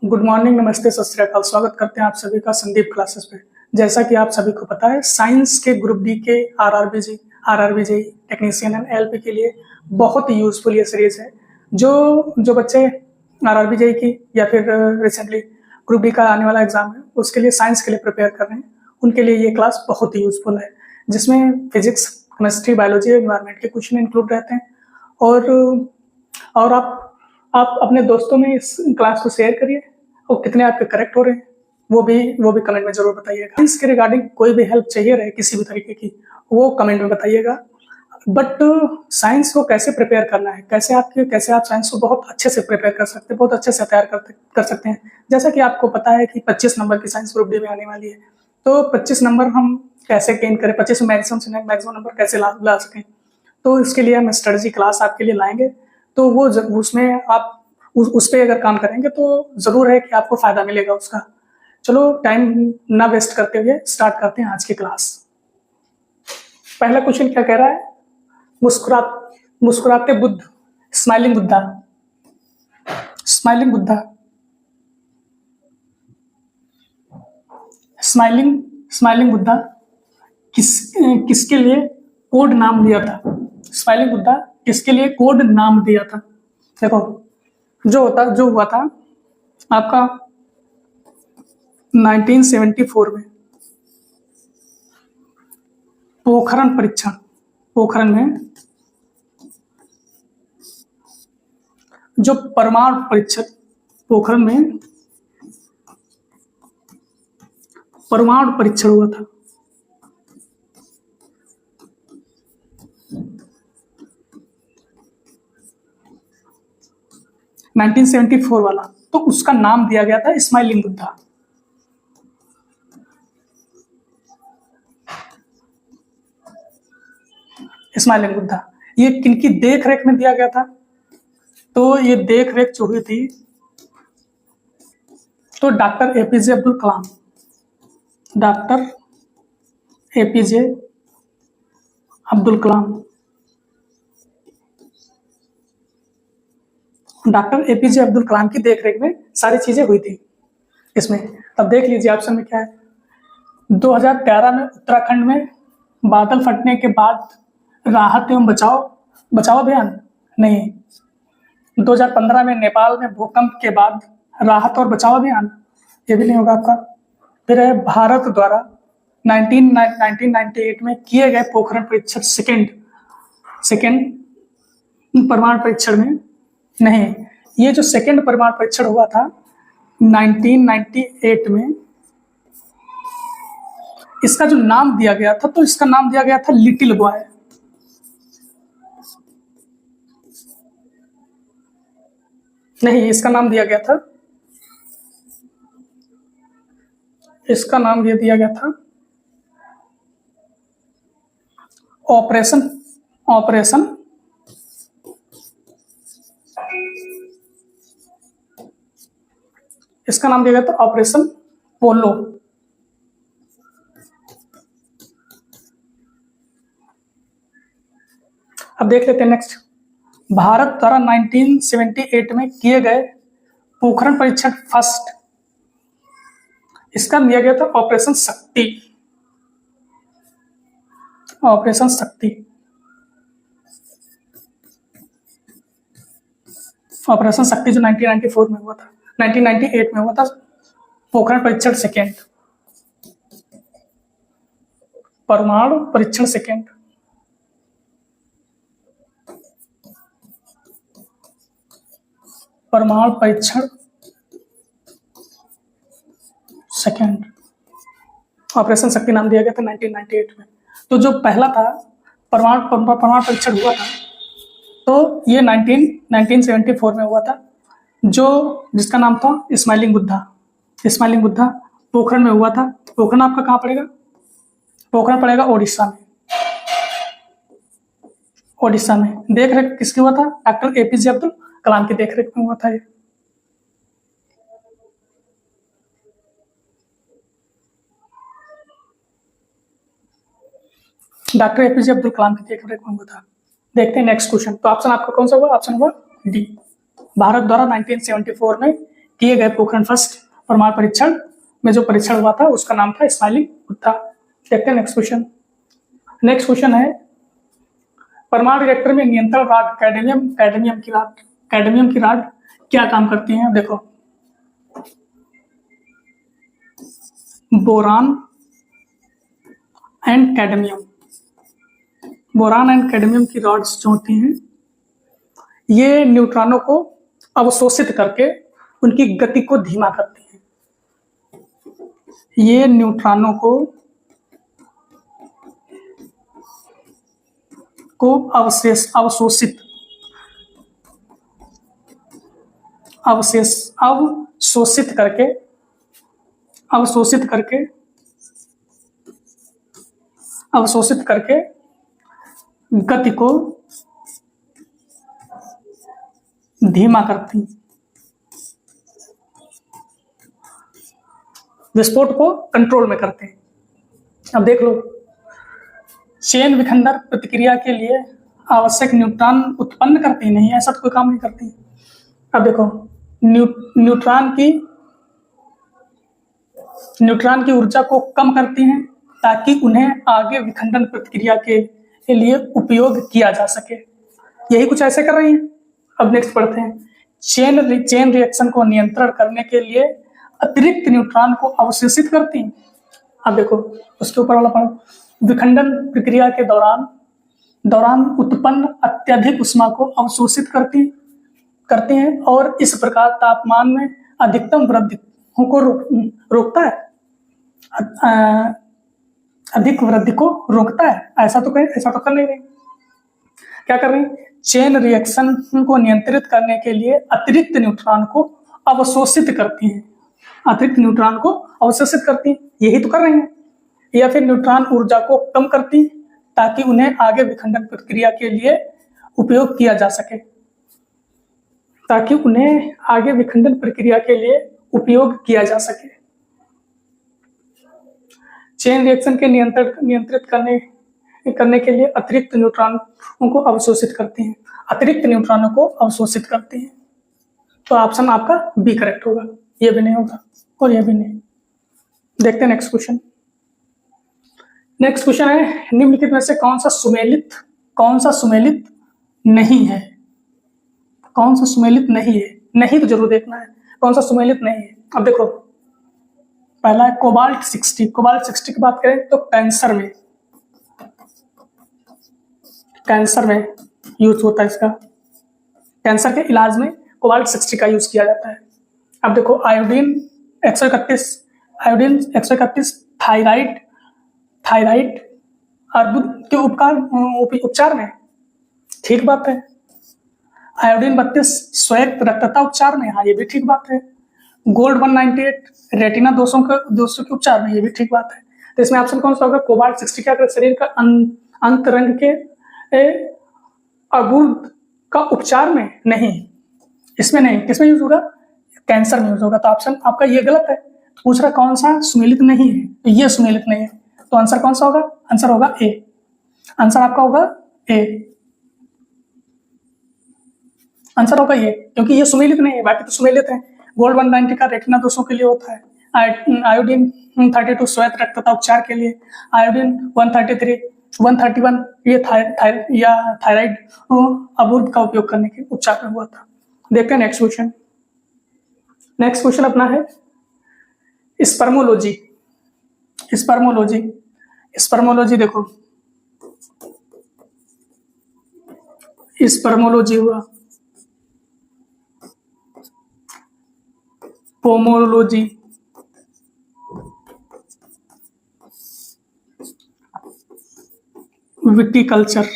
Good morning, नमस्ते, सत श्री अकाल। स्वागत करते हैं आप सभी का संदीप क्लासेस पे। जैसा कि आप सभी को पता है, साइंस के ग्रुप डी के RRB JE technician and LP के लिए बहुत ही यूजफुल ये सीरीज है। जो बच्चे आरआरबी जेई की या फिर रिसेंटली ग्रुप डी का आने वाला एग्जाम है उसके लिए साइंस के लिए प्रिपेयर कर रहे हैं, उनके लिए ये क्लास बहुत ही यूजफुल है, जिसमें फिजिक्स, केमिस्ट्री, बायोलॉजी, एनवायरनमेंट के क्वेश्चन इंक्लूड रहते हैं। और आप अपने दोस्तों में इस क्लास को शेयर करिए और कितने आपके करेक्ट हो रहे हैं वो भी कमेंट में जरूर बताइएगा। इसके रिगार्डिंग कोई भी हेल्प चाहिए रहे किसी भी तरीके की, वो कमेंट में बताइएगा। बट साइंस को कैसे प्रिपेयर करना है, कैसे आप साइंस को बहुत अच्छे से प्रिपेयर कर सकते हैं, बहुत अच्छे से तैयार कर सकते हैं। जैसा कि आपको पता है कि 25 नंबर की साइंस ग्रुप डी में आने वाली है, तो 25 नंबर हम कैसे गेन करें, 25 मैक्सिमम नंबर कैसे ला सकें, तो इसके लिए हम स्ट्रेटजी क्लास आपके लिए लाएंगे। तो वो उसमें आप उस पर अगर काम करेंगे तो जरूर है कि आपको फायदा मिलेगा उसका। चलो टाइम ना वेस्ट करते हुए स्टार्ट करते हैं आज की क्लास। पहला क्वेश्चन क्या कह रहा है? मुस्कुराते बुद्ध, स्माइलिंग बुद्धा। स्माइलिंग बुद्धा किसके लिए कोड नाम दिया था? स्माइलिंग बुद्धा किसके लिए कोड नाम दिया था? देखो, जो हुआ था आपका 1974 में पोखरण में जो परमाणु परीक्षण हुआ था, नाइनटीन 1974 वाला, तो उसका नाम दिया गया था स्माइलिंग बुद्धा। स्माइलिंग बुद्धा ये किनकी देख रेख में दिया गया था? तो ये देख रेख जो हुई थी तो डॉक्टर एपीजे अब्दुल कलाम की देखरेख में सारी चीजें हुई थी इसमें। तब देख लीजिए ऑप्शन में क्या है। 2013 में उत्तराखंड में बादल फटने के बाद राहत एवं बचाव अभियान नहीं। 2015 में नेपाल में भूकंप के बाद राहत और बचाव अभियान, ये भी नहीं होगा आपका। फिर है भारत द्वारा 1998 में किए गए पोखरण परीक्षण सेकेंड परमाणु परीक्षण में नहीं। ये जो सेकेंड परमाणु परीक्षण हुआ था 1998 में, इसका जो नाम दिया गया था, तो इसका नाम दिया गया था लिटिल बॉय। नहीं, इसका नाम दिया गया था ऑपरेशन इसका नाम दिया गया था ऑपरेशन पोलो। अब देख लेते हैं नेक्स्ट। भारत द्वारा 1978 में किए गए पोखरण परीक्षण फर्स्ट, इसका दिया गया था ऑपरेशन शक्ति। ऑपरेशन शक्ति जो 1994 में हुआ था, 1998 में हुआ था पोखरण परीक्षण सेकेंड, परमाणु परीक्षण सेकेंड। परमाणु परीक्षण सेकेंड, ऑपरेशन शक्ति नाम दिया गया था 1998 में। तो जो पहला था परमाणु परीक्षण हुआ था, तो ये 1974 में हुआ था, जिसका नाम था स्माइलिंग बुद्धा पोखरण में हुआ था। पोखरण आपका कहाँ पड़ेगा? पोखरण पड़ेगा ओडिशा में। देख रेख किसकी हुआ था? डॉक्टर एपीजे अब्दुल कलाम की देखरेख में हुआ था ये। डॉक्टर एपीजे अब्दुल कलाम की देखरेख में हुआ था। देखते हैं नेक्स्ट क्वेश्चन। तो ऑप्शन आपका कौन सा हुआ? ऑप्शन हुआ डी, भारत द्वारा 1974 में किए गए पोखरण फर्स्ट परमाणु परीक्षण में जो परीक्षण हुआ था उसका नाम था स्माइलिंग बुद्धा। देखते हैं नेक्स्ट क्वेश्चन। नेक्स्ट क्वेश्चन है परमाणु रिएक्टर में नियंत्रण रॉड कैडमियम की रॉड क्या काम करती है? देखो, बोरान एंड कैडमियम की रॉड्स जो होती हैं ये न्यूट्रॉनों को अवशोषित करके उनकी गति को धीमा करती हैं। ये न्यूट्रॉनों को अवशोषित करके गति को धीमा करती, विस्फोट को कंट्रोल में करते हैं। अब देख लो, चेन विखंडन प्रतिक्रिया के लिए आवश्यक न्यूट्रॉन उत्पन्न करती नहीं, ऐसा तो कोई काम नहीं करती। अब देखो, न्यूट्रॉन की ऊर्जा को कम करती हैं ताकि उन्हें आगे विखंडन प्रतिक्रिया के लिए उपयोग किया जा सके। यही कुछ ऐसे कर रही हैं। अब नेक्स्ट पढ़ते हैं। चेन रिएक्शन को नियंत्रण करने के लिए अतिरिक्त न्यूट्रॉन को अवशोषित करती हैं। अब देखो उसके ऊपर वाला पढ़ो। विखंडन प्रक्रिया के दौरान उत्पन्न अत्यधिक ऊष्मा को अवशोषित करती हैं और इस प्रकार तापमान में अधिकतम वृद्धि को रोकता है, अधिक वृद्धि को रोकता है। ऐसा तो कर नहीं रही। क्या कर रही? चेन रिएक्शन को नियंत्रित करने के लिए अतिरिक्त न्यूट्रॉन को अवशोषित करती हैं। यही तो कर रही हैं। या फिर न्यूट्रॉन ऊर्जा को कम करती ताकि उन्हें आगे विखंडन प्रक्रिया के लिए उपयोग किया जा सके। चेन रिएक्शन के नियंत्रित करने के लिए अतिरिक्त न्यूट्रॉनों को अवशोषित करती हैं। तो ऑप्शन आपका बी करेक्ट होगा। ये भी नहीं होगा और ये भी नहीं। देखते हैं नेक्स्ट क्वेश्चन। नेक्स्ट क्वेश्चन है निम्नलिखित में से कौन सा सुमेलित नहीं है? नहीं तो जरूर देखना है कौन सा सुमेलित नहीं है। अब देखो, पहला है कोबाल्ट 60 की बात करें तो कैंसर में यूज होता है इसका। कैंसर के इलाज में कोबाल्ट 60 का यूज किया जाता है। अब देखो, आयोडीन 131 थायराइड अर्बुद के उपचार में, ठीक बात है। आयोडीन 32 स्वायत्त रक्तता उपचार में, हाँ ये भी ठीक बात है। गोल्ड 198 रेटिना दोषों के उपचार में, ये भी ठीक बात है। तो इसमें ऑप्शन कौन सा होगा? कोबाल्ट 60 क्या शरीर का अंतरंग के अर्बुद का उपचार में नहीं, इसमें नहीं। किसमें यूज होगा? कैंसर में यूज होगा। तो ऑप्शन आपका ये गलत है। तो पूछ रहा कौन सा सुमेलित नहीं है, तो ये सुमेलित नहीं है। तो आंसर कौन सा होगा? आंसर होगा ए। आंसर आपका होगा ए। आंसर होगा ये, क्योंकि ये सुमेलित नहीं है, बाकी तो सुमेलित है। गोल्ड 190 का रेटिना दोषों के लिए होता है। आयोडीन 32 स्वायत्त रक्तता उपचार के लिए। आयोडीन 131 ये थायराइड अर्बुद का उपयोग करने के उपचार में हुआ था। देखते हैं नेक्स्ट क्वेश्चन। नेक्स्ट क्वेश्चन अपना है स्पर्मोलॉजी। देखो, स्पर्मोलॉजी हुआ, पोमोलॉजी, विटिकल्चर,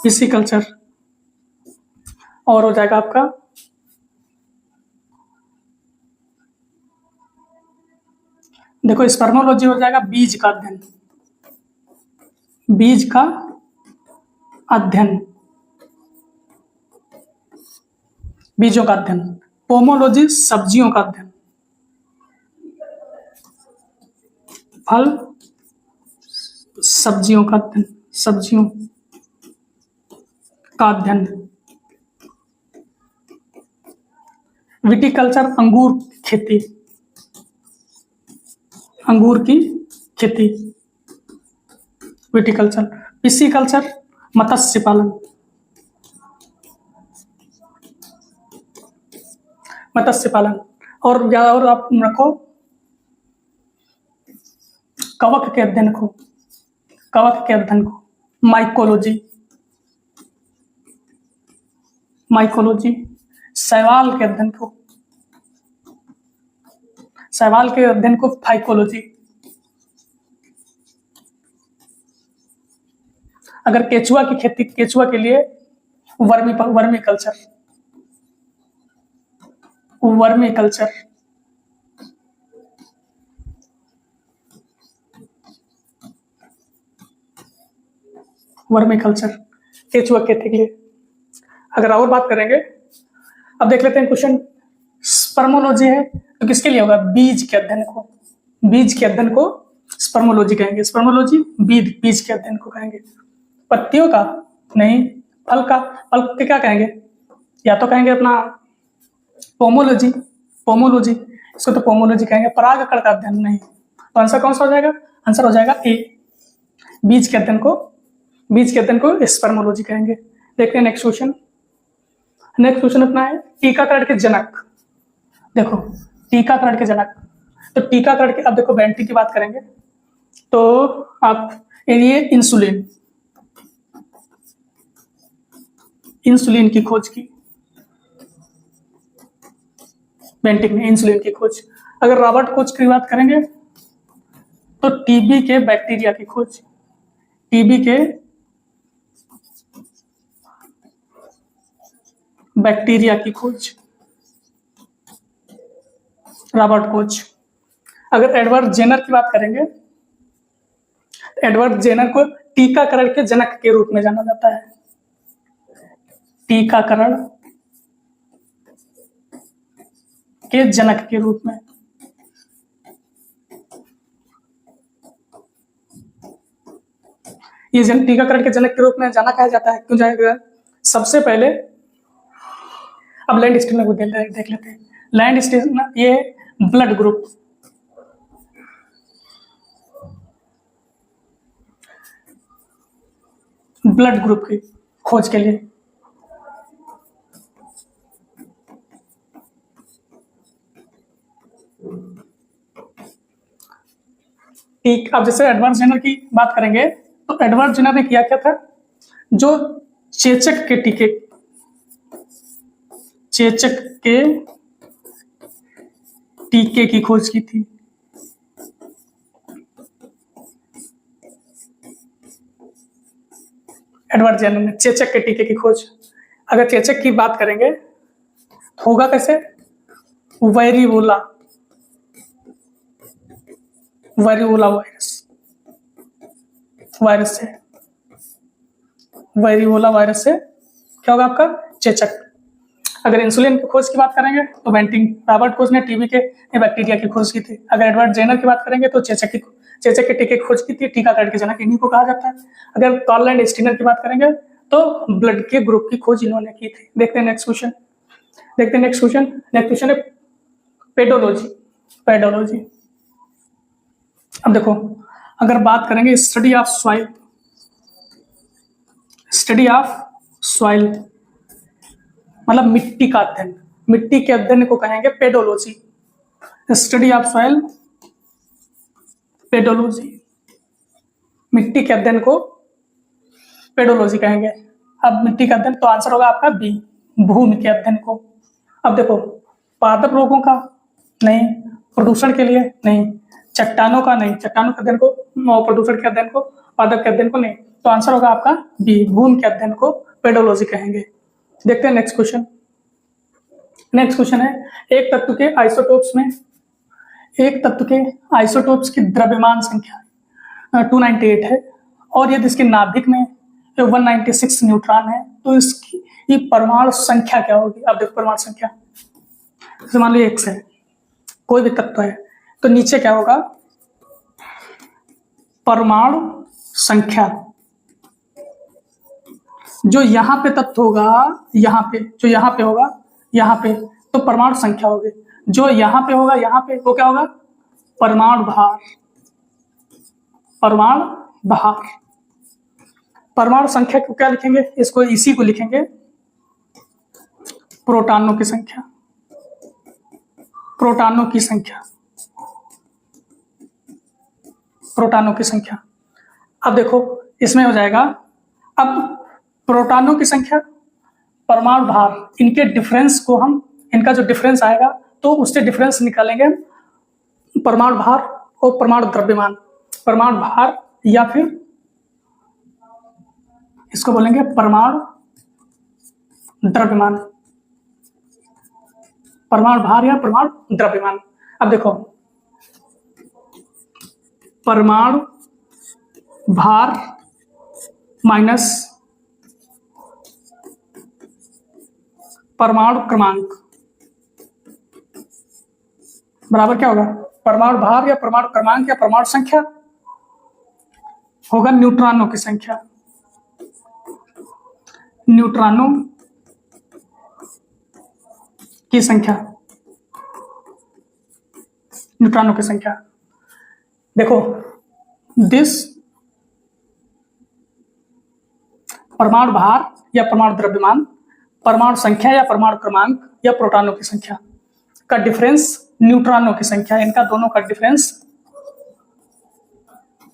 पिसिकल्चर और हो जाएगा आपका देखो, स्पर्मोलॉजी हो जाएगा बीज का अध्ययन, बीजों का अध्ययन। पोमोलॉजी सब्जियों का अध्ययन, फल सब्जियों का अध्ययन, सब्जियों का अध्ययन। विटिकल्चर अंगूर की खेती, अंगूर की खेती, विटिकल्चर। पिसीकल्चर मत्स्य पालन, मत्स्य पालन। और आप रखो कवक के अध्ययन को, कवक के अध्ययन को माइकोलॉजी, माइकोलॉजी। शैवाल के अध्ययन को, शैवाल के अध्ययन को फाइकोलॉजी। अगर केचुआ की खेती, केचुआ के लिए vermi culture, vermi culture. Vermi culture केचुआ खेती के लिए। अगर और बात करेंगे, अब देख लेते हैं क्वेश्चन। स्पर्मोलॉजी है तो किसके लिए होगा? बीज के अध्ययन को, बीज के अध्ययन को स्पर्मोलॉजी कहेंगे। स्पर्मोलॉजी बीज के अध्ययन को कहेंगे। पत्तियों का नहीं, फल का, फल के क्या कहेंगे? या तो कहेंगे अपना पोमोलॉजी, पोमोलॉजी, इसको तो पोमोलॉजी कहेंगे। परागकण का अध्ययन नहीं, तो आंसर कौन सा हो जाएगा? आंसर हो जाएगा ए, बीज के अध्ययन को, बीज के अध्ययन को स्पर्मोलॉजी कहेंगे। देखते हैं नेक्स्ट क्वेश्चन। नेक्स्ट क्वेश्चन अपना है टीकाकरण के जनक। देखो टीकाकरण के जनक, तो टीकाकरण के, अब देखो बेंटिक की बात करेंगे तो आप ये इंसुलिन, इंसुलिन की खोज की बेंटिक ने, इंसुलिन की खोज। अगर रॉबर्ट कोच की बात करेंगे तो टीबी के बैक्टीरिया की खोज, टीबी के बैक्टीरिया की खोज, रॉबर्ट कोच। अगर एडवर्ड जेनर की बात करेंगे, एडवर्ड जेनर को टीकाकरण के जनक के रूप में जाना जाता है, टीकाकरण के जनक के रूप में। ये टीकाकरण के जनक के रूप में जाना कहा जाता है, क्यों जाएगा? सबसे पहले अब लैंड स्टीनर को देख लेते हैं। लैंड स्टीनर ये ब्लड ग्रुप, ब्लड ग्रुप की खोज के लिए। ठीक, अब जैसे एडवर्ड जेनर की बात करेंगे तो एडवर्ड जेनर ने किया क्या था? जो चेचक के टीके, चेचक के टीके की खोज की थी। एडवर्ड जेनर ने चेचक के टीके की खोज। अगर चेचक की बात करेंगे तो होगा कैसे? वेरिओला, वेरिओला वायरस, वायरस से, वेरिओला वायरस से क्या होगा आपका? चेचक। अगर इंसुलिन की खोज की बात करेंगे तो बेंटिंग, रॉबर्ट कोच ने टीबी के बैक्टीरिया की खोज की थी। अगर एडवर्ड जेनर की बात करेंगे तो चेचक के टीके की खोज की थी। टीकाकरण के जनक इन्हीं को कहा जाता है। अगर कार्ल लैंड स्टीनर की बात करेंगे तो ब्लड के ग्रुप की खोज इन्होंने की थी। देखते हैं नेक्स्ट क्वेश्चन, देखते हैं नेक्स्ट क्वेश्चन। नेक्स्ट क्वेश्चन है पेडोलॉजी, पेडोलॉजी। अब देखो अगर बात करेंगे study of soil, study of soil मतलब मिट्टी का अध्ययन, मिट्टी के अध्ययन को कहेंगे pedology. Study of soil, pedology, मिट्टी के अध्ययन को पेडोलॉजी कहेंगे। अब मिट्टी का अध्ययन, तो आंसर होगा आपका बी, भूमि के अध्ययन को। अब देखो पादप रोगों का नहीं, प्रदूषण के लिए नहीं, चट्टानों का नहीं, चट्टानों के अध्ययन को, प्रदूषण के अध्ययन को, पादप के अध्ययन को नहीं, तो आंसर होगा आपका बी, भूमि के अध्ययन को पेडोलॉजी कहेंगे। देखते हैं नेक्स्ट क्वेश्चन। नेक्स्ट क्वेश्चन है एक तत्व के आइसोटोप्स में, एक तत्व के आइसोटोप्स की द्रव्यमान संख्या 298 है और यदि इसके नाभिक में 196 न्यूट्रॉन है तो इसकी परमाणु संख्या क्या होगी? अब देखो परमाणु संख्या, जैसे मान लो x है, कोई भी तत्व है, तो नीचे क्या होगा, परमाणु संख्या। जो यहाँ पे तत्व होगा, यहाँ पे जो यहाँ पे होगा, यहाँ पे, तो परमाणु संख्या होगी। जो यहाँ पे होगा, यहाँ पे, वो क्या होगा, परमाणु भार। परमाणु भार। परमाणु संख्या को क्या लिखेंगे, इसको इसी को लिखेंगे प्रोटॉनों की संख्या। प्रोटॉनों की संख्या, प्रोटॉनों की संख्या। अब देखो इसमें हो जाएगा, अब प्रोटॉनों की संख्या, परमाणु भार, इनके डिफरेंस को हम, इनका जो डिफरेंस आएगा तो उससे डिफरेंस निकालेंगे परमाणु भार और परमाणु द्रव्यमान। परमाणु भार या फिर इसको बोलेंगे परमाणु द्रव्यमान। परमाणु भार या परमाणु द्रव्यमान। अब देखो परमाणु भार माइनस परमाणु क्रमांक बराबर क्या होगा, परमाणु भार या परमाणु क्रमांक या परमाणु संख्या होगा न्यूट्रॉनों की संख्या। न्यूट्रॉनों की संख्या, न्यूट्रॉनों की संख्या। देखो दिस परमाणु भार या परमाणु द्रव्यमान, परमाणु संख्या या परमाणु क्रमांक या प्रोटॉनों की संख्या का डिफरेंस न्यूट्रॉनों की संख्या, इनका दोनों का डिफरेंस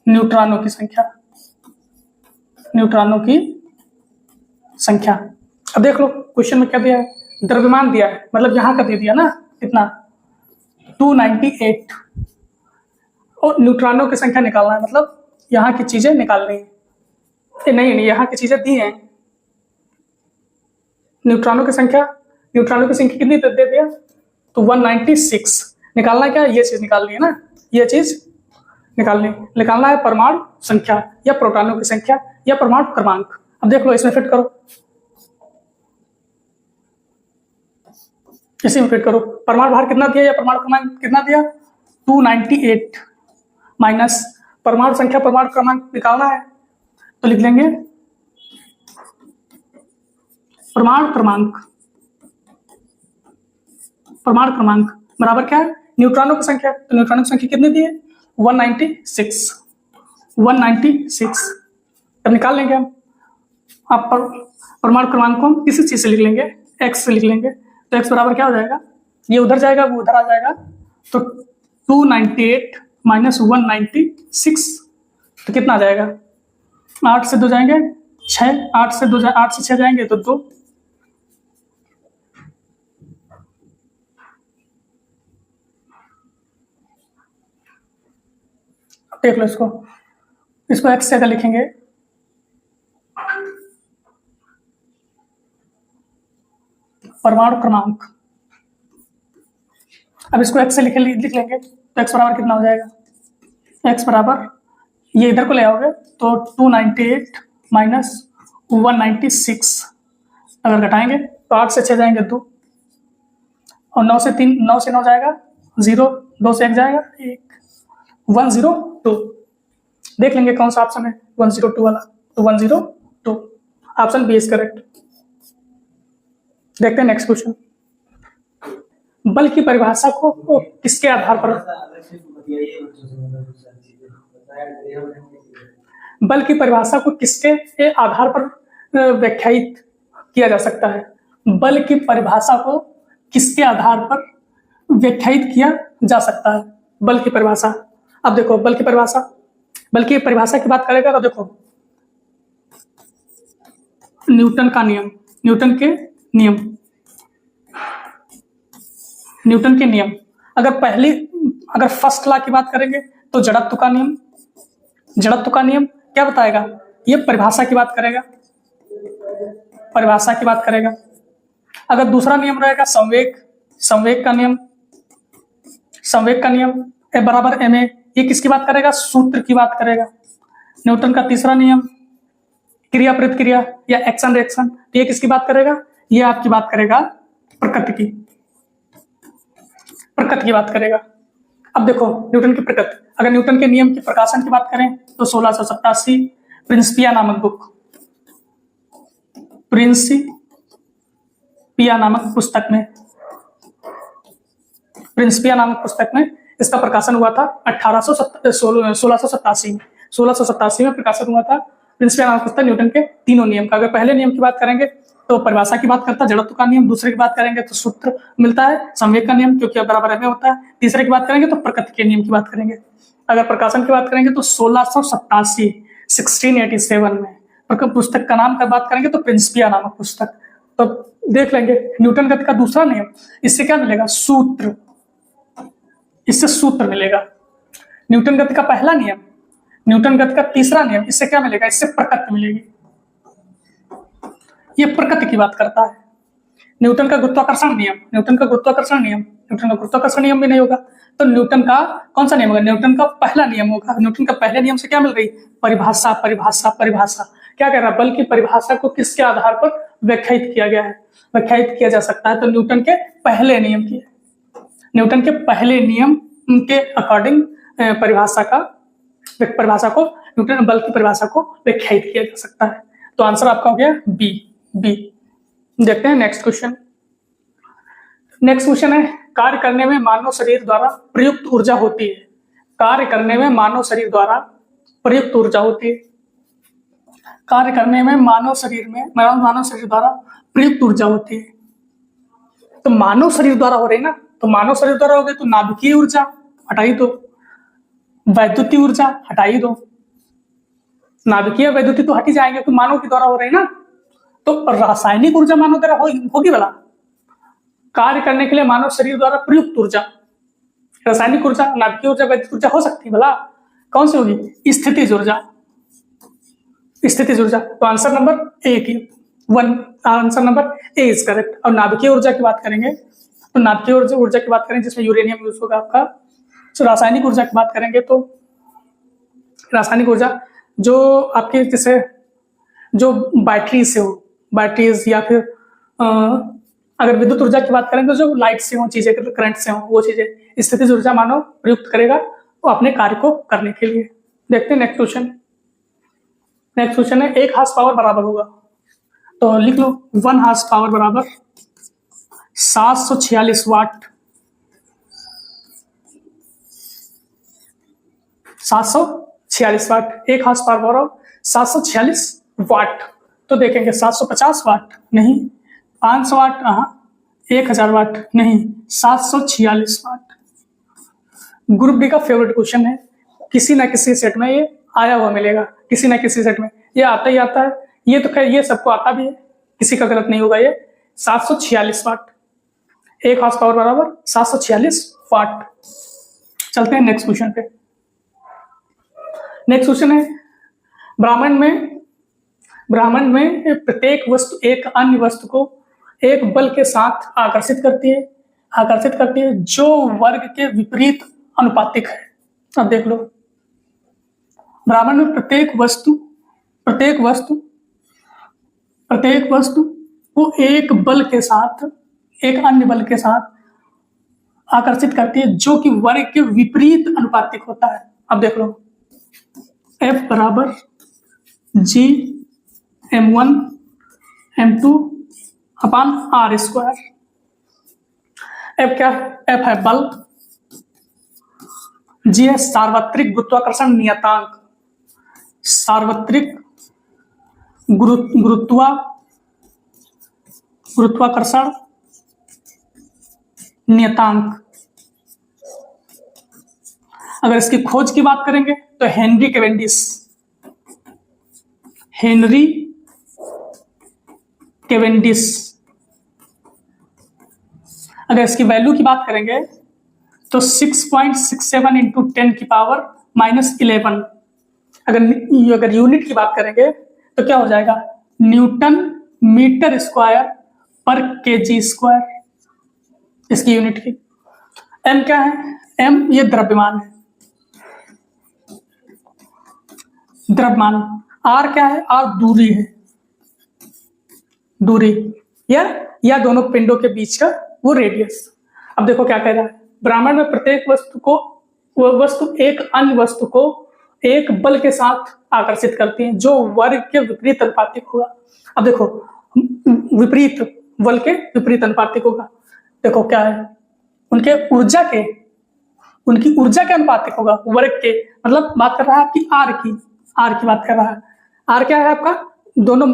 न्यूट्रॉनों की संख्या। न्यूट्रॉनों की संख्या। अब देख लो क्वेश्चन में क्या दिया है, द्रव्यमान दिया है, मतलब यहां का दे दिया ना, कितना 298, और न्यूट्रॉनों की संख्या निकालना है, मतलब यहां की चीजें निकालनी है। नहीं यहां की चीजें दी हैं। न्यूट्रॉनों की संख्या, न्यूट्रॉनों की संख्या कितनी दे दिया, तो 196 निकालना है। क्या ये चीज निकालनी है ना, ये चीज निकालना है परमाणु संख्या या प्रोटॉनों की संख्या या परमाणु क्रमांक। अब देख लो इसमें फिट करो, इसी में फिट करो। परमाणु भार कितना दिया या परमाणु क्रमांक कितना दिया, 298 माइनस परमाणु संख्या परमाणु क्रमांक निकालना है, तो लिख लेंगे परमाणु क्रमांक। परमाणु क्रमांक बराबर क्या है, न्यूट्रॉनों की संख्या। तो न्यूट्रॉनों की संख्या कितनी दी है, 196। तब निकाल लेंगे हम। आप परमाणु क्रमांक को हम किसी चीज से लिख लेंगे, x से लिख लेंगे। तो x बराबर क्या हो जाएगा, ये उधर जाएगा वो उधर आ जाएगा, तो 298 माइनस 196, तो कितना आ जाएगा, 8 से 2 जाएंगे 6, 8 से 6 जाएंगे तो 2। देख लो इसको x से अगर लिखेंगे, परमाणु क्रमांक, अब इसको x से लिख लेंगे तो x बराबर कितना हो जाएगा, x बराबर ये इधर को ले आओगे तो 298 माइनस 196, अगर घटाएंगे तो 8 से 6 जाएंगे 2, और 9 से 9 जाएगा 0, 2 से 1 जाएगा 1, 102। देख लेंगे कौन सा ऑप्शन है 102 वाला, तो 102 ऑप्शन बी इज करेक्ट। देखते हैं नेक्स्ट क्वेश्चन। बल की परिभाषा को किसके आधार पर, बल की परिभाषा को किसके आधार पर व्याख्यायित किया जा सकता है, बल की परिभाषा को किसके आधार पर व्याख्यायित किया जा सकता है, बल की परिभाषा। अब देखो बल की परिभाषा की बात करेगा तो देखो न्यूटन का नियम, न्यूटन के नियम। अगर फर्स्ट लॉ की बात करेंगे तो जड़त्व का नियम क्या बताएगा, ये परिभाषा की बात करेगा। अगर दूसरा नियम रहेगा संवेग का नियम ए बराबर ma, ये किसकी बात करेगा, सूत्र की बात करेगा। न्यूटन का तीसरा नियम क्रिया प्रतिक्रिया या एक्शन रिएक्शन, ये किसकी बात करेगा, ये आपकी बात करेगा प्रकृति की। प्रकृति की बात करेगा। अब देखो न्यूटन की प्रकृति, अगर न्यूटन के नियम की प्रकाशन की बात करें तो 1687 प्रिंसिपिया नामक बुक, प्रिंसिपिया नामक पुस्तक में इसका प्रकाशन हुआ था 1687 में प्रकाशन हुआ था प्रिंसिपिया नामक पुस्तक न्यूटन के तीनों नियम का। अगर पहले नियम की बात करेंगे तो परिभाषा की बात करता है, जड़त्व का नियम। दूसरे की बात करेंगे तो सूत्र मिलता है संवेग का नियम, क्योंकि बराबर में होता है। तीसरे की बात करेंगे तो प्रकृति के नियम की बात करेंगे। अगर प्रकाशन की बात करेंगे तो 1687 में पुस्तक का नाम का बात करेंगे तो प्रिंसिपिया नामक पुस्तक। तो देख लेंगे न्यूटन गति का दूसरा नियम, इससे क्या मिलेगा? सूत्र, इससे सूत्र मिलेगा। न्यूटन गति का पहला नियम, न्यूटन गति का तीसरा नियम, इससे क्या मिलेगा? इससे प्रकृति मिलेगी। ये प्रकृति की बात करता है। न्यूटन का गुरुत्वाकर्षण नियम भी नहीं होगा। तो न्यूटन का कौन सा नियम होगा? न्यूटन का पहला नियम होगा। न्यूटन का पहले नियम से क्या मिल रही? परिभाषा। क्या कह रहा है? बल की परिभाषा को किसके आधार पर व्याख्यायित किया गया है? व्याख्यायित किया जा सकता है तो न्यूटन के पहले नियम के अकॉर्डिंग परिभाषा को न्यूटन बल की परिभाषा को व्याख्यायित किया जा सकता है। तो आंसर आपका हो गया बी। देखते हैं नेक्स्ट क्वेश्चन है, कार्य करने में मानव शरीर द्वारा प्रयुक्त ऊर्जा होती है। कार्य करने में मानव शरीर द्वारा प्रयुक्त ऊर्जा होती है। तो मानव शरीर द्वारा हो रही ना, तो मानव शरीर द्वारा हो गई तो नाभिकीय ऊर्जा हटाई दो, वैद्युतीय ऊर्जा हटाई दो। नाभिकीय वैद्युतीय तो हटी जाएंगे तो मानव के द्वारा हो रही ना, तो रासायनिक ऊर्जा मानव द्वारा होगी वाला। कार्य करने के लिए मानव शरीर द्वारा प्रयुक्त ऊर्जा, रासायनिक ऊर्जा, नाभिकीय ऊर्जा, वैद्युतीय ऊर्जा हो सकती है भला। कौन सी होगी? स्थितिज ऊर्जा। तो answer number A is correct. और नाभिकीय ऊर्जा की बात करेंगे तो नाभिकीय ऊर्जा की बात करें जिसमें यूरेनियम यूज होगा आपका। तो रासायनिक ऊर्जा की बात करेंगे तो रासायनिक ऊर्जा जो आपके जैसे जो बैटरीज या फिर अगर विद्युत ऊर्जा की बात करें तो जो लाइट से हो चीजें, करंट से हो वो चीजें, स्थितिज ऊर्जा मानव प्रयुक्त करेगा वो अपने कार्य को करने के लिए। देखते हैं नेक्स्ट क्वेश्चन है, 1 हार्स पावर बराबर होगा, तो लिख लो 1 हार्स पावर बराबर 746 वाट। 746 वाट, 1 हार्स पावर बराबर 746 वाट। तो देखेंगे 750 वाट नहीं, 500 वाट, 1000 वाट नहीं, 746 वाट। ग्रुप डी का फेवरेट क्वेश्चन है, किसी ना किसी सेट में ये आया हुआ मिलेगा, किसी ना किसी सेट में ये आता ही आता है। ये तो खैर ये सबको आता भी है, किसी का गलत नहीं होगा। ये 746 वाट, 1 हार्स पावर बराबर 746 वाट। चलते हैं नेक्स्ट क्वेश्चन पे। नेक्स्ट क्वेश्चन है, ब्रह्मांड में प्रत्येक वस्तु एक अन्य वस्तु को एक बल के साथ आकर्षित करती है जो वर्ग के विपरीत अनुपातिक है। अब देख लो, ब्रह्मांड में प्रत्येक वस्तु को एक अन्य बल के साथ आकर्षित करती है जो कि वर्ग के विपरीत अनुपातिक होता है। अब देख लो, F बराबर G m1 m2 अपान r स्क्वायर। F क्या है? F है बल, G है सार्वत्रिक गुरुत्वाकर्षण नियतांक, सार्वत्रिक गुरुत्वाकर्षण नियतांक। अगर इसकी खोज की बात करेंगे तो हेनरी कैवेंडिश। अगर इसकी वैल्यू की बात करेंगे तो 6.67 इंटू 10 की पावर -11। अगर यूनिट की बात करेंगे तो क्या हो जाएगा? न्यूटन मीटर स्क्वायर पर केजी स्क्वायर, इसकी यूनिट की। m क्या है? m ये द्रव्यमान है, r क्या है? r दूरी या दोनों पिंडों के बीच का वो रेडियस। अब देखो क्या कह रहा है, ब्रह्मांड में प्रत्येक वस्तु एक अन्य वस्तु को एक बल के साथ आकर्षित करती है जो वर्ग के विपरीत अनुपातिक होगा। अब देखो, विपरीत बल के विपरीत अनुपातिक होगा। देखो क्या है, उनकी ऊर्जा के अनुपातिक होगा वर्ग के, मतलब बात कर रहा है आपकी आर की बात कर रहा है। आर क्या है आपका, दोनों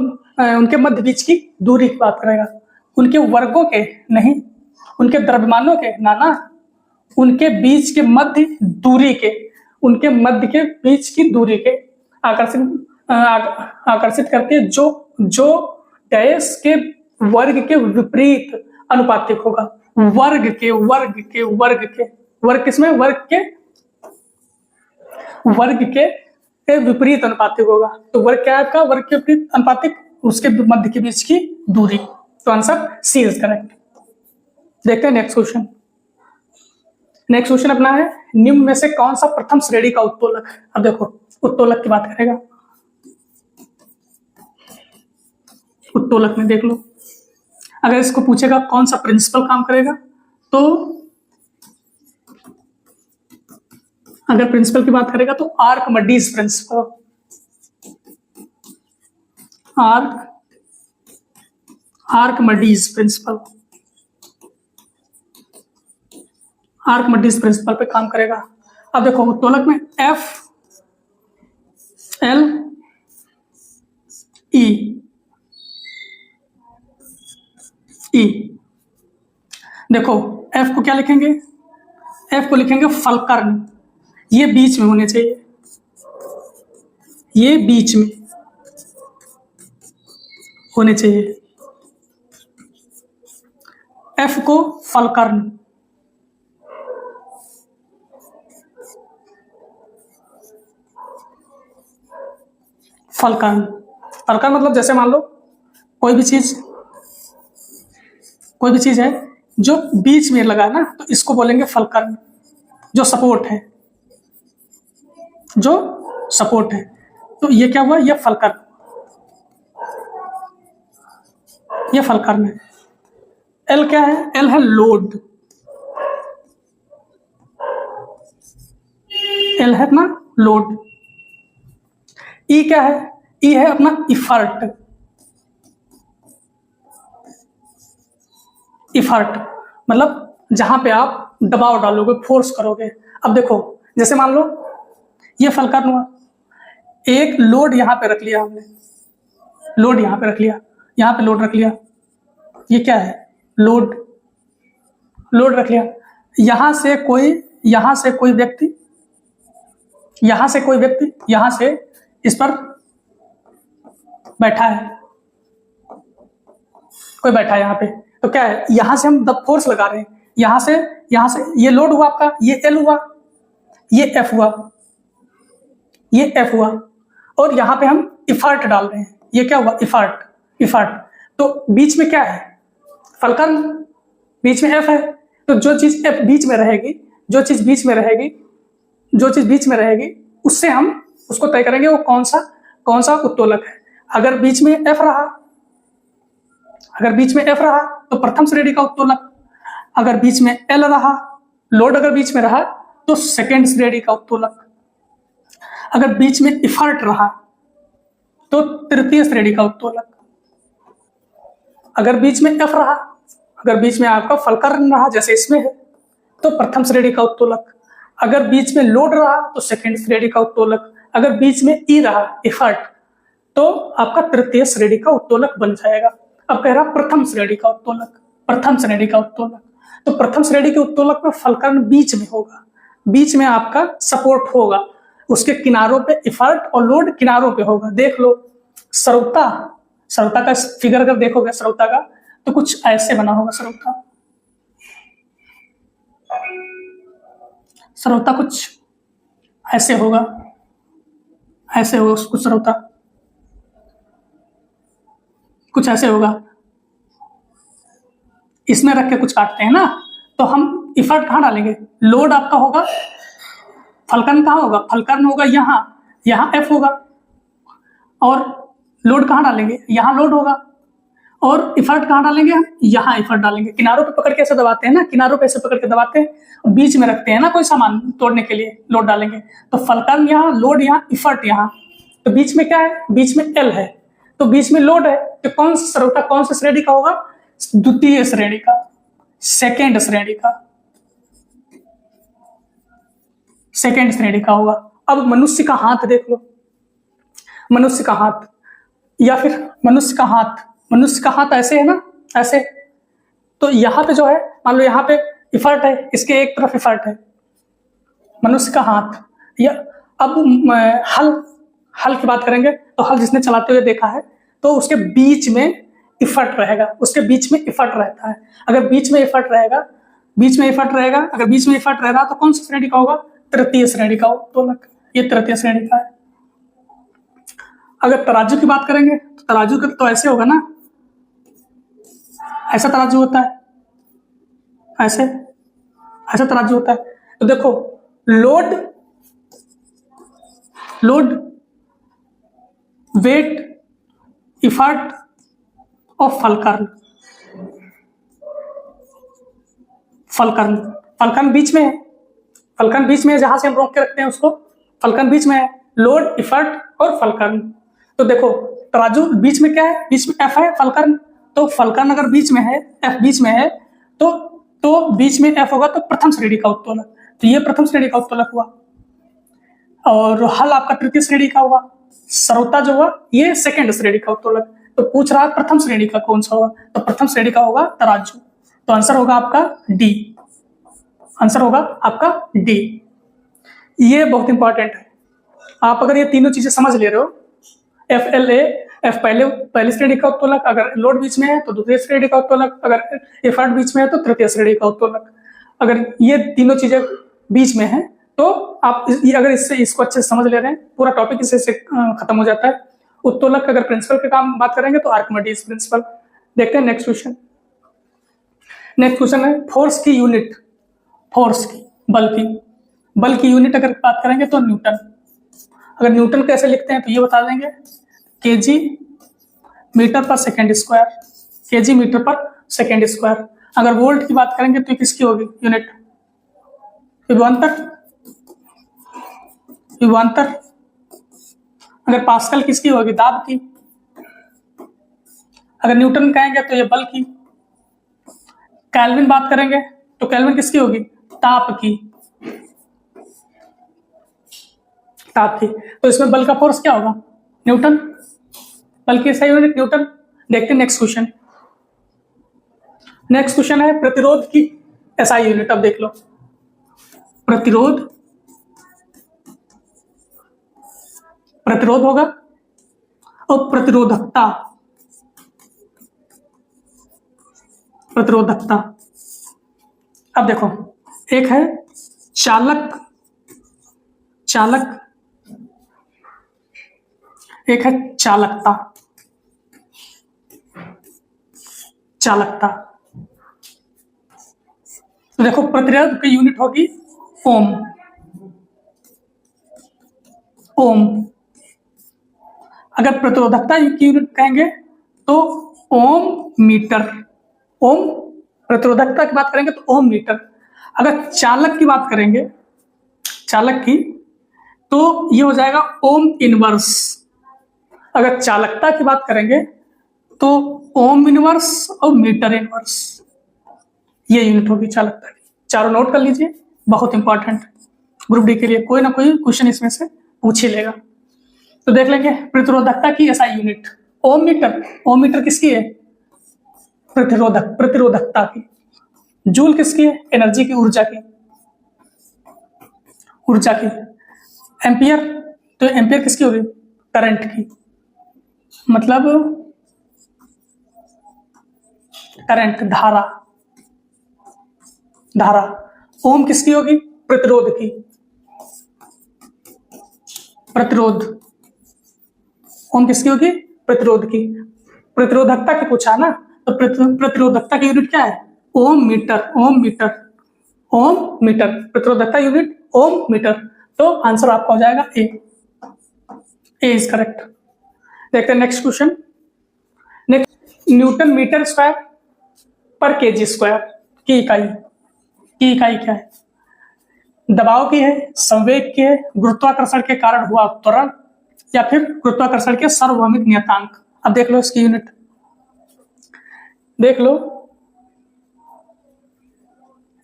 उनके मध्य बीच की दूरी की बात करेगा, उनके वर्गों के नहीं, उनके द्रव्यमानों के ना, उनके बीच के मध्य दूरी के, उनके मध्य के बीच की दूरी के आकर्षित करती है जो डैश के वर्ग के विपरीत अनुपातिक होगा। वर्ग किसमें, वर्ग के विपरीत अनुपातिक होगा। तो वर्ग क्या है आपका, वर्ग के विपरीत अनुपातिक, उसके मध्य के बीच की दूरी। तो आंसर सी इज करेक्ट। देखते हैं नेक्स्ट क्वेश्चन। नेक्स्ट क्वेश्चन अपना है, निम्न में से कौन सा प्रथम श्रेणी का उत्तोलक है। अब देखो, उत्तोलक की बात करेगा, उत्तोलक में देख लो, अगर इसको पूछेगा कौन सा प्रिंसिपल काम करेगा, तो अगर प्रिंसिपल की बात करेगा तो आर्कमिडीज प्रिंसिपल, आर्कमिडीज प्रिंसिपल पे काम करेगा। अब देखो, उत्तोलक में एफ एल ई, देखो एफ को क्या लिखेंगे, एफ को लिखेंगे फलकर्न, ये बीच में होने चाहिए, ये बीच में होने चाहिए, एफ को फलकर्न। फलकर्न मतलब जैसे मान लो कोई भी चीज है जो बीच में लगा है ना, तो इसको बोलेंगे फलकर्न, जो सपोर्ट है। तो ये क्या हुआ, ये फलकर्न है। एल क्या है, एल है लोड, एल है अपना लोड। ई क्या है, ई है अपना इफर्ट, मतलब जहां पे आप दबाव डालोगे, फोर्स करोगे। अब देखो, जैसे मान लो ये फलकर्न हुआ, एक लोड यहां पे रख लिया हमने, लोड यहां पे रख लिया, यहां पे लोड रख लिया, ये क्या है, लोड रख लिया। यहां से कोई व्यक्ति यहां से इस पर बैठा है, कोई बैठा है यहां पे, तो क्या है, यहां से हम दब फोर्स लगा रहे हैं, यहां से ये लोड हुआ आपका, ये एल हुआ, ये एफ हुआ, और यहां पे हम इफर्ट डाल रहे हैं, ये क्या हुआ, इफर्ट। तो बीच में क्या है, फलकर्न, बीच में एफ है। तो जो चीज एफ बीच में रहेगी, उससे हम उसको तय करेंगे वो कौन सा उत्तोलक है। अगर बीच में एफ रहा तो प्रथम श्रेणी का उत्तोलक, अगर बीच में एल रहा, लोड अगर बीच में रहा तो सेकेंड श्रेणी का उत्तोलक, अगर बीच में इफर्ट रहा तो तृतीय श्रेणी का उत्तोलक, अगर बीच में एफ रहा, अगर बीच में आपका फलकर्न रहा जैसे इसमें है तो प्रथम श्रेणी का उत्तोलक, अगर बीच में लोड रहा तो सेकेंड श्रेणी का उत्तोलक, अगर बीच में ई रहा, इफर्ट, तो आपका तृतीय श्रेणी का उत्तोलक बन जाएगा। अब कह रहा प्रथम श्रेणी का उत्तोलक, तो प्रथम श्रेणी के उत्तोलक में फलकर्न बीच में होगा, बीच में आपका सपोर्ट होगा, उसके किनारों पे इफर्ट और लोड किनारों पे होगा। देख लो सरौता का फिगर अगर देखोगे सरौता का, तो कुछ ऐसे बना होगा, सरौता कुछ ऐसे होगा, कुछ सरौता कुछ ऐसे होगा, इसमें रख के कुछ काटते हैं ना, तो हम इफर्ट कहाँ डालेंगे, लोड आपका होगा, फलकर्न कहाँ होगा, फलकर्न होगा यहाँ एफ होगा, और लोड कहाँ डालेंगे, यहाँ लोड होगा, और इफर्ट कहाँ डालेंगे हम, यहाँ इफर्ट डालेंगे। किनारों पे पकड़ के ऐसे दबाते हैं ना, किनारों पे ऐसे पकड़ के दबाते हैं, और बीच में रखते हैं ना कोई सामान तोड़ने के लिए, लोड डालेंगे। तो फलकर्म यहाँ, लोड यहाँ, इफर्ट यहाँ, तो बीच में क्या है, बीच में एल है, तो बीच में लोड है, तो कौन सा सरोटा कौन सा श्रेणी का होगा, द्वितीय श्रेणी का, सेकेंड श्रेणी का, सेकेंड श्रेणी का होगा। अब मनुष्य का हाथ देख लो, मनुष्य का हाथ, या फिर मनुष्य का हाथ, मनुष्य का हाथ ऐसे है ना, ऐसे, तो यहाँ पे जो है, मान लो यहाँ पे इफर्ट है, इसके एक तरफ इफर्ट है, मनुष्य का हाथ। या अब हल की बात करेंगे, तो हल जिसने चलाते हुए देखा है, तो उसके बीच में इफर्ट रहेगा, उसके बीच में इफर्ट रहता है। अगर बीच में इफर्ट रहेगा, बीच में इफर्ट रहेगा, अगर बीच में इफर्ट रह रहा तो कौन सी श्रेणी का होगा, तृतीय श्रेणी का उत्तोलक, ये तृतीय श्रेणी का है। अगर तराजू की बात करेंगे, तो तराजू का तो ऐसे होगा ना, ऐसा तराजू होता है, ऐसे, ऐसा तराजू होता है। तो देखो, लोड वेट इफर्ट ऑफ फलकर्म, फलकर्म बीच में है, फलकर्म बीच में है, जहां से हम रोक के रखते हैं उसको, फलकर्म बीच में है, लोड इफर्ट और फलकर्म। तो देखो तराजू बीच में क्या है, बीच में एफ है, फलकर्म, तो फलकर्म अगर बीच में है, एफ बीच में है, तो बीच में एफ होगा, तो प्रथम श्रेणी का उत्तोलक, तो ये प्रथम श्रेणी का उत्तोलक हुआ। और हल आपका तृतीय श्रेणी का हुआ, सरोता जो हुआ ये सेकेंड श्रेणी का उत्तोलक। तो पूछ रहा है प्रथम श्रेणी का कौन सा होगा, तो प्रथम श्रेणी का होगा तराजू, तो आंसर होगा आपका डी, आंसर होगा आपका डी। ये बहुत इंपॉर्टेंट है, आप अगर ये तीनों चीजें समझ ले रहे हो, एफ एल ए, एफ पहली श्रेणी का उत्तोलक, अगर लोड बीच में है तो दूसरी श्रेणी का उत्तोलक, अगर इफर्ट बीच में है तो तृतीय श्रेणी का उत्तोलक। अगर ये तीनों चीजें बीच में है तो आप अगर इसको अच्छे से समझ ले रहे हैं, पूरा टॉपिक इससे खत्म हो जाता है। उत्तोलक अगर प्रिंसिपल के काम बात करेंगे तो आर्किमिडीज प्रिंसिपल। देखते हैं नेक्स्ट क्वेश्चन। नेक्स्ट क्वेश्चन है फोर्स की यूनिट, फोर्स की, बल की यूनिट अगर बात करेंगे तो न्यूटन। अगर न्यूटन कैसे लिखते हैं तो ये बता देंगे, केजी मीटर पर सेकेंड स्क्वायर, केजी मीटर पर सेकेंड स्क्वायर। अगर वोल्ट की बात करेंगे तो किसकी होगी यूनिट, विभवांतर। अगर पास्कल किसकी होगी, दाब की। अगर न्यूटन कहेंगे तो ये बल की। केल्विन बात करेंगे तो केल्विन किसकी होगी, ताप की, ताप की। तो इसमें बल का फोर्स क्या होगा, न्यूटन, बल की सही यूनिट न्यूटन। देखते हैं नेक्स्ट क्वेश्चन। नेक्स्ट क्वेश्चन है प्रतिरोध की एसआई यूनिट। अब देख लो, प्रतिरोध, प्रतिरोध होगा और प्रतिरोधकता, प्रतिरोधकता। अब देखो, एक है चालक, एक है चालकता, तो देखो प्रतिरोध की यूनिट होगी ओम, अगर प्रतिरोधकता की यूनिट कहेंगे तो ओम मीटर, ओम। प्रतिरोधकता की बात करेंगे तो ओम मीटर। अगर चालक की बात करेंगे, चालक की, तो ये हो जाएगा ओम इनवर्स। अगर चालकता की बात करेंगे तो ओम इनवर्स और मीटर इनवर्स, ये यूनिट होगी चालकता की। चारों नोट कर लीजिए, बहुत इंपॉर्टेंट, ग्रुप डी के लिए कोई ना कोई क्वेश्चन इसमें से पूछ ही लेगा। तो देख लेंगे प्रतिरोधकता की SI unit ohm metre. Ohm metre किसकी है, प्रतिरोधकता की। जूल किसकी है, एनर्जी की, ऊर्जा की, ऊर्जा की। एम्पियर, तो एम्पियर किसकी होगी, करंट की, मतलब करंट, धारा, धारा। ओम किसकी होगी, प्रतिरोध की, प्रतिरोध। ओम किसकी होगी, प्रतिरोध की। प्रतिरोधकता की पूछा ना, तो प्रतिरोधकता की यूनिट क्या है, ohm metre, ohm metre, ohm metre. प्रतिरोधकता यूनिट ओम मीटर। तो आंसर आपका हो जाएगा ए, ए इज करेक्ट। देखते हैं next question. Newton metre square पर केजी स्क्वायर की इकाई क्या है? दबाव की है, संवेग की है, गुरुत्वाकर्षण के कारण हुआ त्वरण, या फिर गुरुत्वाकर्षण के सार्वभौमिक नियतांक। अब देख लो इसकी यूनिट, देख लो,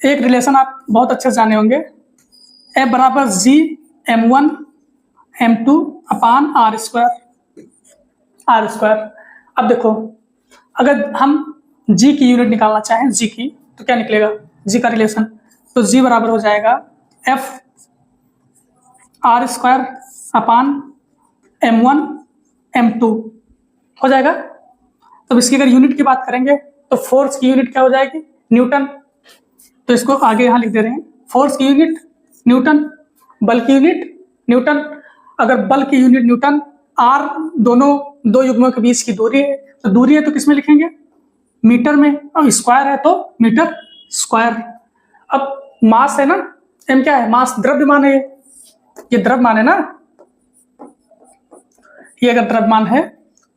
एक रिलेशन आप बहुत अच्छे से जाने होंगे, F बराबर जी m1 m2 upon R square. अब देखो, अगर हम g की यूनिट निकालना चाहें, g की, तो क्या निकलेगा? g का रिलेशन, तो g बराबर हो जाएगा F are square upon m1 m2 हो जाएगा। तो इसकी अगर यूनिट की बात करेंगे तो फोर्स की यूनिट क्या हो जाएगी? न्यूटन। तो इसको आगे यहां लिख दे रहे हैं, फोर्स की यूनिट न्यूटन, बल की यूनिट न्यूटन। अगर बल की यूनिट न्यूटन, आर दोनों दो युग्मों के बीच की दूरी है, तो दूरी है तो किसमें लिखेंगे? मीटर में, और स्क्वायर है तो मीटर स्क्वायर। अब मास है ना, एम क्या है? मास, द्रव्यमान है, ये द्रव्यमान है ना, ये अगर द्रव्यमान है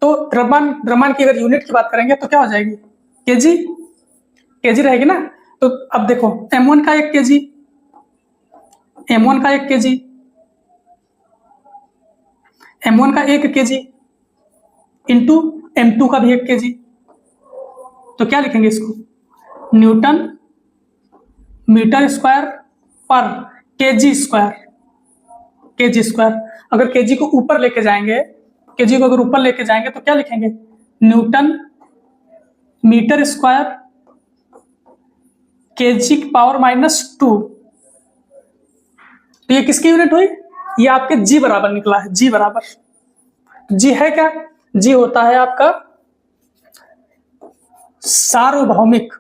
तो द्रव्यमान की अगर यूनिट की बात करेंगे तो क्या हो जाएगी? केजी रहेगी ना। तो अब देखो, m1 का 1 केजी, m1 का 1 केजी, m1 का 1 केजी इंटू m2 का भी 1 केजी, तो क्या लिखेंगे इसको? न्यूटन मीटर स्क्वायर पर केजी स्क्वायर। अगर केजी को ऊपर लेके जाएंगे, केजी को अगर ऊपर लेके जाएंगे तो क्या लिखेंगे? न्यूटन मीटर स्क्वायर केजी की पावर -2। तो ये किसकी यूनिट हुई? ये आपके जी बराबर निकला है, जी बराबर। जी है क्या? जी होता है आपका सार्वभौमिक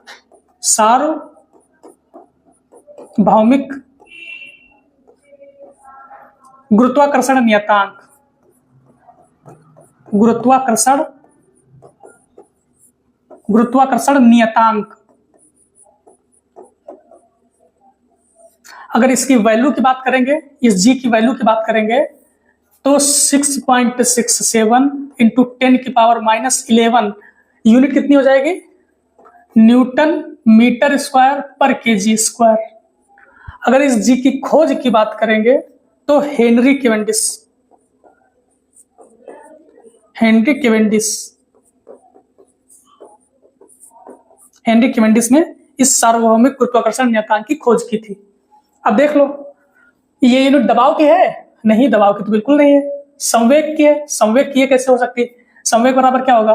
गुरुत्वाकर्षण नियतांक। गुरुत्वाकर्षण नियतांक। अगर इसकी वैल्यू की बात करेंगे, इस जी की वैल्यू की बात करेंगे, तो 6.67 इंटू 10 की पावर -11 यूनिट कितनी हो जाएगी? न्यूटन मीटर स्क्वायर पर केजी स्क्वायर। अगर इस जी की खोज की बात करेंगे तो हेनरी कैवेंडिश ने इस सार्वभौमिक गुरुत्वाकर्षण नियतांक की खोज की थी। अब देख लो, ये यूनिट दबाव की है? नहीं, दबाव की तो बिल्कुल नहीं है। संवेग की है? संवेग की कैसे हो सकती है? संवेग बराबर क्या होगा?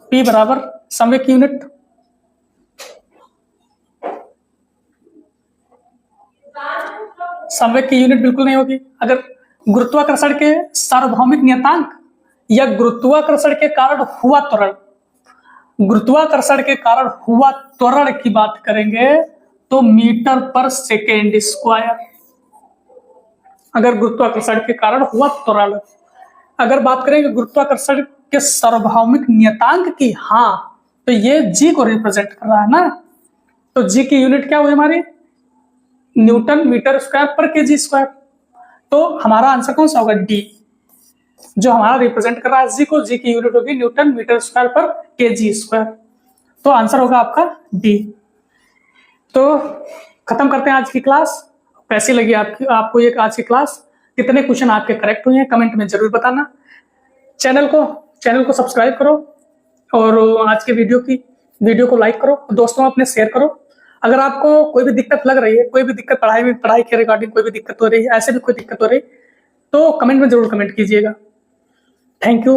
P बराबर संवेग की यूनिट, संवेग की यूनिट बिल्कुल नहीं होगी। अगर गुरुत्वाकर्षण के सार्वभौमिक नियतांक या गुरुत्वाकर्षण के कारण हुआ त्वरण की बात करेंगे तो मीटर पर सेकेंड स्क्वायर। अगर गुरुत्वाकर्षण के कारण हुआ त्वरण, अगर बात करेंगे गुरुत्वाकर्षण के सार्वभौमिक नियतांक की, हाँ, तो ये जी को रिप्रेजेंट कर रहा है ना। तो जी की यूनिट क्या हुई हमारी? न्यूटन मीटर स्क्वायर पर केजी स्क्वायर। तो हमारा आंसर कौन सा होगा? डी, जो हमारा रिप्रेजेंट कर रहा है जी को। जी की यूनिट होगी न्यूटन मीटर स्क्वायर पर केजी स्क्वायर। तो आंसर होगा आपका डी। तो खत्म करते हैं आज की क्लास। कैसी लगी आपको ये आज की क्लास? कितने क्वेश्चन आपके करेक्ट हुए हैं कमेंट में जरूर बताना। चैनल को सब्सक्राइब करो और आज के वीडियो को लाइक करो, दोस्तों अपने शेयर करो। अगर आपको कोई भी दिक्कत लग रही है, कोई भी दिक्कत पढ़ाई के रिगार्डिंग कोई भी दिक्कत हो रही है, ऐसे भी कोई दिक्कत हो रही, तो कमेंट में जरूर कमेंट कीजिएगा। Thank you.